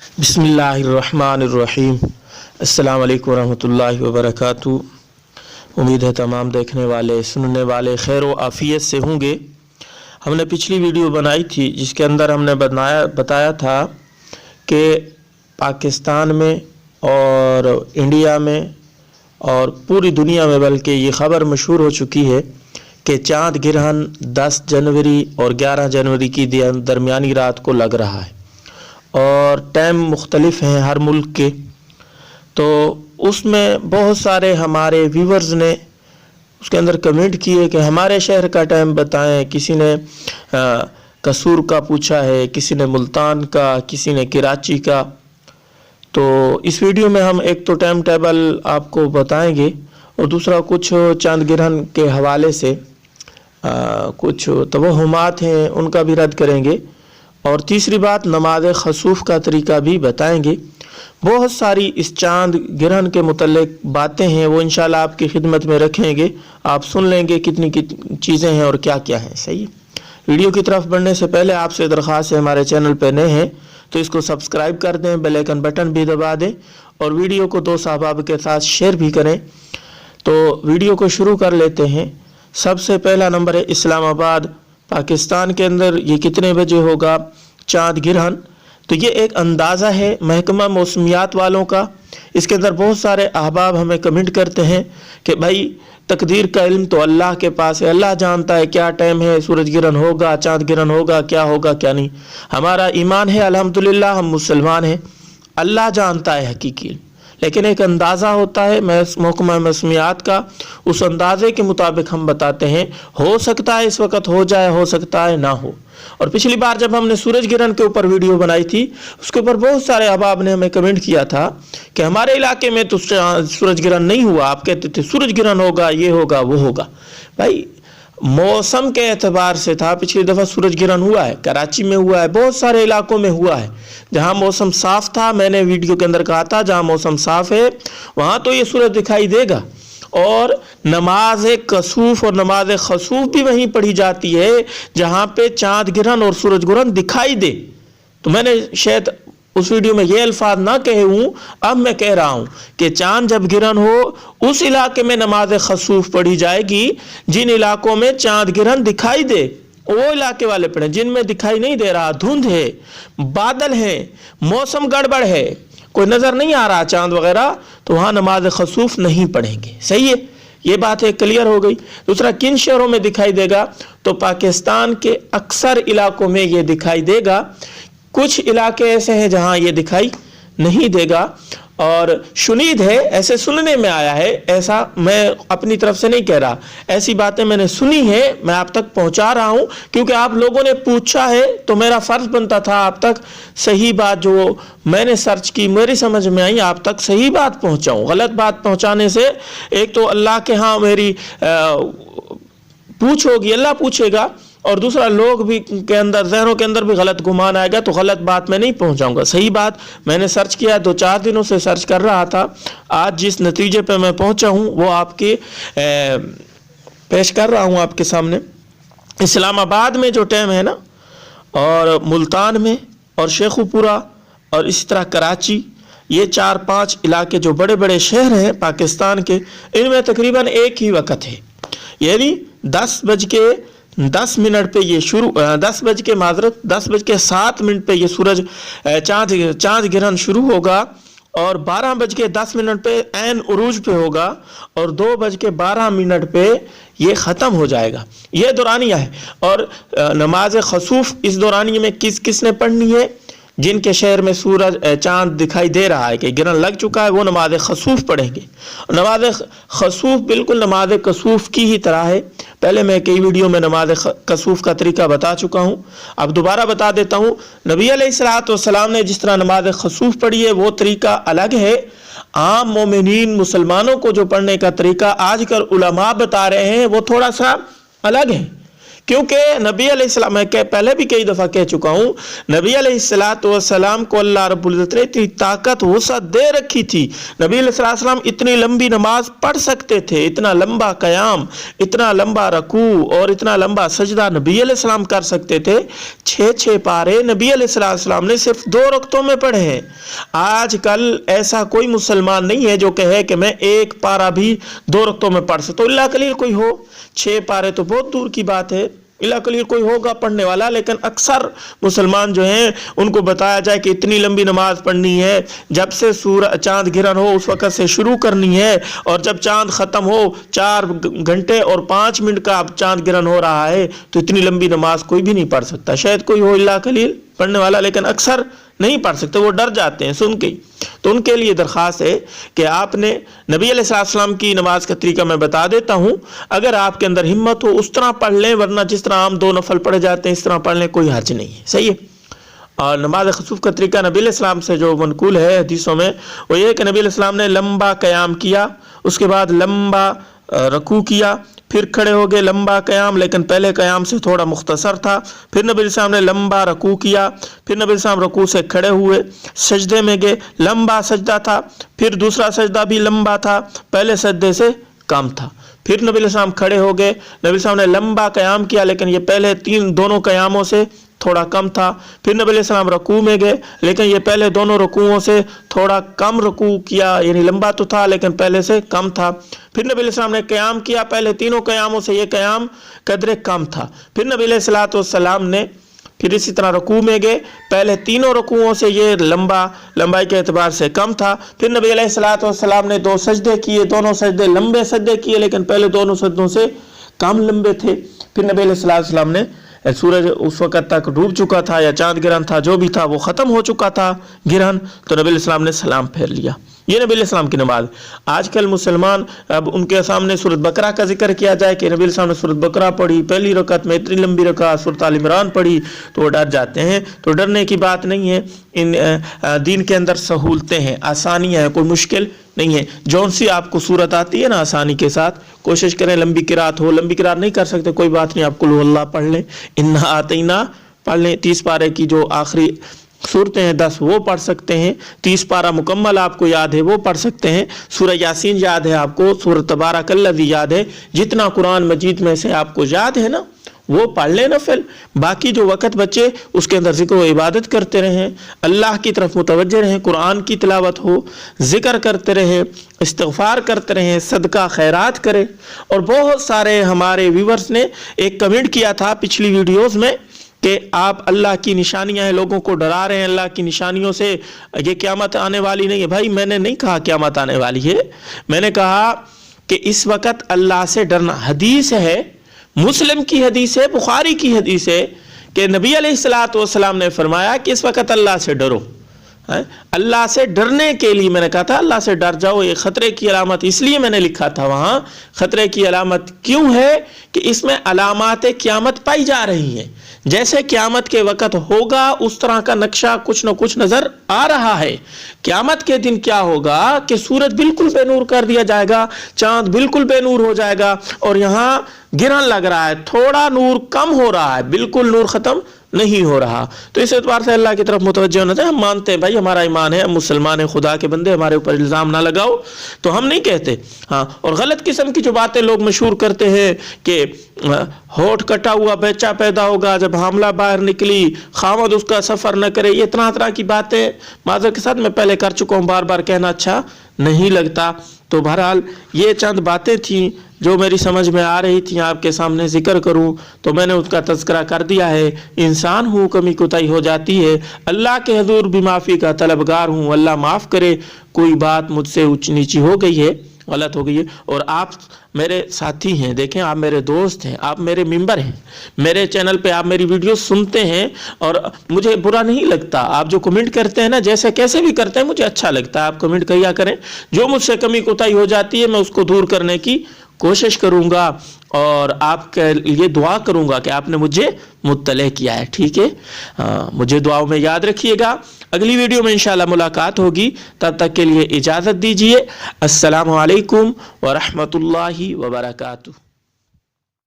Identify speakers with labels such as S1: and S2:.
S1: बिस्मिल्लाहिर्रहमानिर्रहीम। अस्सलाम वालेकुम रहमतुल्लाहि व बरकातुहू। उम्मीद है तमाम देखने वाले सुनने वाले खैर व आफ़ियत से होंगे। हमने पिछली वीडियो बनाई थी जिसके अंदर हमने बताया था कि पाकिस्तान में और इंडिया में और पूरी दुनिया में बल्कि ये ख़बर मशहूर हो चुकी है कि चांद ग्रहण 10 जनवरी और 11 जनवरी की दरमियानी रात को लग रहा है और टाइम मुख्तलिफ हैं हर मुल्क के। तो उसमें बहुत सारे हमारे व्यूवर्स ने उसके अंदर कमेंट किए कि हमारे शहर का टाइम बताएं। किसी ने कसूर का पूछा है, किसी ने मुल्तान का, किसी ने कराची का। तो इस वीडियो में हम एक तो टाइम टेबल आपको बताएंगे और दूसरा कुछ चांद ग्रहण के हवाले से कुछ तवाहुमात हैं उनका भी रद्द करेंगे और तीसरी बात नमाज खसूफ का तरीका भी बताएंगे। बहुत सारी इस चांद ग्रहण के मुतल्लिक बातें हैं वो इंशाल्लाह आपकी खिदमत में रखेंगे। आप सुन लेंगे कितनी चीज़ें हैं और क्या क्या हैं। सही है। वीडियो की तरफ बढ़ने से पहले आपसे दरख्वास्त है, हमारे चैनल पर नए हैं तो इसको सब्सक्राइब कर दें, बेल आइकन बटन भी दबा दें और वीडियो को 2 अहबाब के साथ शेयर भी करें। तो वीडियो को शुरू कर लेते हैं। सबसे पहला नंबर है इस्लामाबाद पाकिस्तान के अंदर ये कितने बजे होगा चांद ग्रहण। तो ये एक अंदाज़ा है महकमा मौसमियात वालों का। इसके अंदर बहुत सारे अहबाब हमें कमेंट करते हैं कि भाई तकदीर का इल्म तो अल्लाह के पास है, अल्लाह जानता है क्या टाइम है, सूरज ग्रहण होगा, चांद ग्रहण होगा क्या नहीं। हमारा ईमान है अल्हम्दुलिल्लाह, हम मुसलमान हैं, अल्लाह जानता है हकीकी, लेकिन एक अंदाज़ा होता है महकमा मौसमियात का। उस अंदाजे के मुताबिक हम बताते हैं। हो सकता है इस वक्त हो जाए, हो सकता है ना हो। और पिछली बार जब हमने सूरज ग्रहण के ऊपर वीडियो बनाई थी उसके ऊपर बहुत सारे अहबाब ने हमें कमेंट किया था कि हमारे इलाके में तो सूरज ग्रहण नहीं हुआ, आप कहते थे सूरज ग्रहण होगा, ये होगा वो होगा। भाई मौसम के एतबार से था, पिछली दफ़ा सूरज ग्रहण हुआ है, कराची में हुआ है, बहुत सारे इलाकों में हुआ है। जहां मौसम साफ था, मैंने वीडियो के अंदर कहा था जहां मौसम साफ है वहां तो ये सूरज दिखाई देगा। और नमाज कसूफ और नमाज खसूफ भी वहीं पढ़ी जाती है जहां पे चांद ग्रहण और सूरज ग्रहण दिखाई दे। तो मैंने शायद उस वीडियो में ये अल्फाज ना कहे हूँ, अब मैं कह रहा हूँ कि चांद जब ग्रहण हो उस इलाके में नमाज खसूफ पढ़ी जाएगी। जिन इलाकों में चांद ग्रहण दिखाई दे वो इलाके वाले पढ़ें, जिनमें दिखाई नहीं दे रहा, धुंध है, बादल है, मौसम गड़बड़ है, कोई नज़र नहीं आ रहा चांद वगैरह, तो वहाँ नमाज खसूफ नहीं पढ़ेंगे। सही है, ये बात है, क्लियर हो गई। दूसरा, किन शहरों में दिखाई देगा, तो पाकिस्तान के अक्सर इलाकों में ये दिखाई देगा। कुछ इलाके ऐसे हैं जहां ये दिखाई नहीं देगा और शुनीद है, ऐसे सुनने में आया है, ऐसा मैं अपनी तरफ से नहीं कह रहा, ऐसी बातें मैंने सुनी है, मैं आप तक पहुंचा रहा हूं क्योंकि आप लोगों ने पूछा है तो मेरा फर्ज बनता था आप तक सही बात जो मैंने सर्च की, मेरी समझ में आई, आप तक सही बात पहुंचाऊं। गलत बात पहुंचाने से एक तो अल्लाह के यहाँ मेरी पूछ होगी, अल्लाह पूछेगा, और दूसरा लोग भी के अंदर जहनों के अंदर भी गलत गुमान आएगा, तो गलत बात मैं नहीं पहुंचाऊंगा। सही बात मैंने सर्च किया, 2-4 दिनों से सर्च कर रहा था, आज जिस नतीजे पे मैं पहुंचा हूं वो आपके पेश कर रहा हूं आपके सामने। इस्लामाबाद में जो टाइम है ना, और मुल्तान में और शेखुपुरा और इसी तरह कराची, ये 4-5 इलाके जो बड़े बड़े शहर हैं पाकिस्तान के, इनमें तकरीबन एक ही वक़्त है, यानी 10:10 पे ये शुरू 10:07 पे ये सूरज चांद ग्रहण शुरू होगा और 12:10 पे ऐन उरूज पे होगा और 2:12 पे ये ख़त्म हो जाएगा। ये दौरानिया है। और नमाज खसूफ इस दौरानिया में किसने पढ़नी है? जिनके शहर में सूरज चांद दिखाई दे रहा है कि ग्रहण लग चुका है वो नमाज खसूफ पढ़ेंगे। नमाज खसूफ बिल्कुल नमाज कसूफ की ही तरह है। पहले मैं कई वीडियो में नमाज कसूफ का तरीका बता चुका हूँ, अब दोबारा बता देता हूँ। नबी अलैहिस्सलाम ने जिस तरह नमाज खसूफ पढ़ी है वो तरीका अलग है। आम मोमिनीन मुसलमानों को जो पढ़ने का तरीका आजकल उलमा बता रहे हैं वो थोड़ा सा अलग है। क्योंकि नबी अलैहिस्सलाम, मैं पहले भी कई दफ़ा कह चुका हूँ, नबी अलैहिस्सलाम को अल्लाह रब्बुल इज़्ज़त ने इतनी ताकत वुसअत दे रखी थी। नबी अलैहिस्सलाम इतनी लंबी नमाज पढ़ सकते थे, इतना लंबा क़याम, इतना लंबा रकू और इतना लंबा सजदा नबी अलैहिस्सलाम कर सकते थे। 6 पारे नबी अलैहिस्सलाम ने सिर्फ 2 रकतों में पढ़े हैं। आजकल ऐसा कोई मुसलमान नहीं है जो कहे कि मैं 1 पारा भी 2 रकतों में पढ़ सकता हूँ। इल्ला कलील कोई हो, 6 पारे तो बहुत दूर की बात है, इल्ला कलील कोई होगा पढ़ने वाला। लेकिन अक्सर मुसलमान जो हैं उनको बताया जाए कि इतनी लंबी नमाज पढ़नी है, जब से चांद गिरन हो उस वक़्त से शुरू करनी है, और जब चांद ख़त्म हो 4 घंटे और 5 मिनट का अब चांद गिरन हो रहा है, तो इतनी लंबी नमाज कोई भी नहीं पढ़ सकता। शायद कोई हो इल्ला कलील पढ़ने वाला, लेकिन अक्सर नहीं पढ़ सकते, वो डर जाते हैं सुन के। तो उनके लिए दरख्वास्त है कि आपने नबी अलैहिस्सलाम की नमाज का तरीका मैं बता देता हूँ, अगर आपके अंदर हिम्मत हो उस तरह पढ़ लें, वरना जिस तरह आम 2 नफल पढ़े जाते हैं इस तरह पढ़ लें, कोई हर्ज नहीं है। सही है। और नमाज खसूफ का तरीका नबी अलैहिस्सलाम से जो मनकूल है हदीसों में, वो ये कि नबी अलैहिस्सलाम ने लंबा क़याम किया, उसके बाद लंबा रकू किया, फिर खड़े हो गए, लंबा क़याम, लेकिन पहले क़याम से थोड़ा मुख्तसर था। फिर नबी अलैहिस्सलाम ने लंबा रकू किया, फिर नबी अलैहिस्सलाम रकू से खड़े हुए, सजदे में गए, लंबा सजदा था, फिर दूसरा सजदा भी लंबा था, पहले सजदे से कम था। फिर नबी अलैहिस्सलाम खड़े हो गए, नबी अलैहिस्सलाम ने लंबा क़याम किया, लेकिन ये पहले 3 दोनों क़यामों से थोड़ा कम था। फिर नबी अलैहिस्सलाम रकू में गए, लेकिन ये पहले दोनों रकूओं से थोड़ा कम रकू किया, यानी लंबा तो था लेकिन पहले से कम था। फिर नबी अलैहिस्सलाम ने क़याम किया, पहले 3 क़यामों से ये क़याम कदरे कम था। फिर नबी अलैहिस्सलाम ने फिर इसी तरह रकू में गए, पहले 3 रकूओं से ये लंबाई के एतबार से कम था। फिर नबी अलैहिस्सलाम ने 2 सजदे किए, दोनों सजदे लंबे सजदे किए, लेकिन पहले दोनों सजदों से कम लंबे थे। फिर नबी अलैहिस्सलाम ने, सूरज उस वक़्त तक डूब चुका था या चांद गिरन था, जो भी था वो ख़त्म हो चुका था गिरन, तो नबी अलैहिस्सलाम ने सलाम फेर लिया। ये नबी अलैहिस्सलाम की नमाज। आजकल मुसलमान, अब उनके सामने सूरत बकरा का जिक्र किया जाए कि नबी अलैहिस्सलाम ने सूरत बकरा पढ़ी, पहली रकत में इतनी लंबी रकत सूरत आल इमरान पढ़ी, तो वो डर जाते हैं। तो डरने की बात नहीं है, इन दीन के अंदर सहूलतें हैं, आसानियाँ हैं, कोई मुश्किल नहीं है। जौन सी आपको सूरत आती है ना आसानी के साथ, कोशिश करें लंबी किरात हो। लंबी किरात नहीं कर सकते, कोई बात नहीं, आप कुल हुवल्लाह पढ़ लें, इन्ना आतैना पढ़ लें, 30 पारे की जो आखिरी सूरतें हैं 10 वो पढ़ सकते हैं, 30 पारा मुकम्मल आपको याद है वो पढ़ सकते हैं, सूरह यासीन याद है आपको, सूरह तबारकल्लज़ी याद है, जितना कुरान मजीद में से आपको याद है ना वो पढ़ लें नफिल। बाकी जो वक़्त बचे उसके अंदर ज़िक्र व इबादत करते रहें, अल्लाह की तरफ मुतवज्जे रहें, कुरान की तिलावत हो, ज़िक्र करते रहें, इस्तिग़फ़ार करते रहें, सदका खैरात करें। और बहुत सारे हमारे व्यूवर्स ने एक कमेंट किया था पिछली वीडियोज़ में कि आप अल्लाह की निशानियां हैं, लोगों को डरा रहे हैं अल्लाह की निशानियों से, ये क़यामत आने वाली नहीं है। भाई मैंने नहीं कहा क़यामत आने वाली है, मैंने कहा कि इस वक़्त अल्लाह से डरना। हदीस है, मुस्लिम की हदीस है, बुखारी की हदीस है कि नबी अलैहिस्सलाम ने फरमाया कि इस वक़्त अल्लाह से डरो। अल्लाह से डरने के लिए मैंने कहा था अल्लाह से डर जाओ, ये ख़तरे की अलामत, इसलिए मैंने लिखा था वहाँ ख़तरे की अलामत क्यों है कि इसमें अलामात क़यामत पाई जा रही हैं। जैसे क़यामत के वक़्त होगा उस तरह का नक्शा कुछ न कुछ नज़र आ रहा है। क़यामत के दिन क्या होगा कि सूरज बिल्कुल बेनूर कर दिया जाएगा, चाँद बिल्कुल बेनूर हो जाएगा, और यहाँ गिरन लग रहा है, थोड़ा नूर कम हो रहा है, बिल्कुल नूर ख़त्म नहीं हो रहा। तो इस एतबार से अल्लाह की तरफ मुतवज्जे होना चाहिए। हम मानते हैं भाई हमारा ईमान है, हम मुसलमान हैं, खुदा के बंदे, हमारे ऊपर इल्ज़ाम ना लगाओ, तो हम नहीं कहते। हाँ, और गलत किस्म की जो बातें लोग मशहूर करते हैं कि होठ कटा हुआ बच्चा पैदा होगा, जब हामला बाहर निकली खामद उसका सफ़र न करे, ये तरह की बातें माज़र के साथ मैं पहले कर चुका हूँ, बार बार कहना अच्छा नहीं लगता। तो बहरहाल ये चंद बातें थीं जो मेरी समझ में आ रही थी, आपके सामने जिक्र करूं तो मैंने उसका तज़किरा कर दिया है। इंसान हूँ, कमी कोताही हो जाती है, अल्लाह के हजूर भी माफ़ी का तलबगार हूँ, अल्लाह माफ़ करे, कोई बात मुझसे ऊंच नीची हो गई है, गलत हो गई है। और आप मेरे साथी हैं, देखें आप मेरे दोस्त हैं, आप मेरे मेंबर हैं, मेरे चैनल पे आप मेरी वीडियो सुनते हैं, और मुझे बुरा नहीं लगता। आप जो कमेंट करते हैं ना, जैसे कैसे भी करते हैं, मुझे अच्छा लगता है, आप कमेंट किया करें। जो मुझसे कमी कोताही हो जाती है मैं उसको दूर करने की कोशिश करूंगा, और आपके लिए दुआ करूंगा कि आपने मुझे मुत्तलिक़ किया है, ठीक है। मुझे दुआओं में याद रखिएगा। अगली वीडियो में इंशाल्लाह मुलाकात होगी, तब तक के लिए इजाज़त दीजिए। अस्सलामु अलैकुम व रहमतुल्लाहि व बरकातुहू।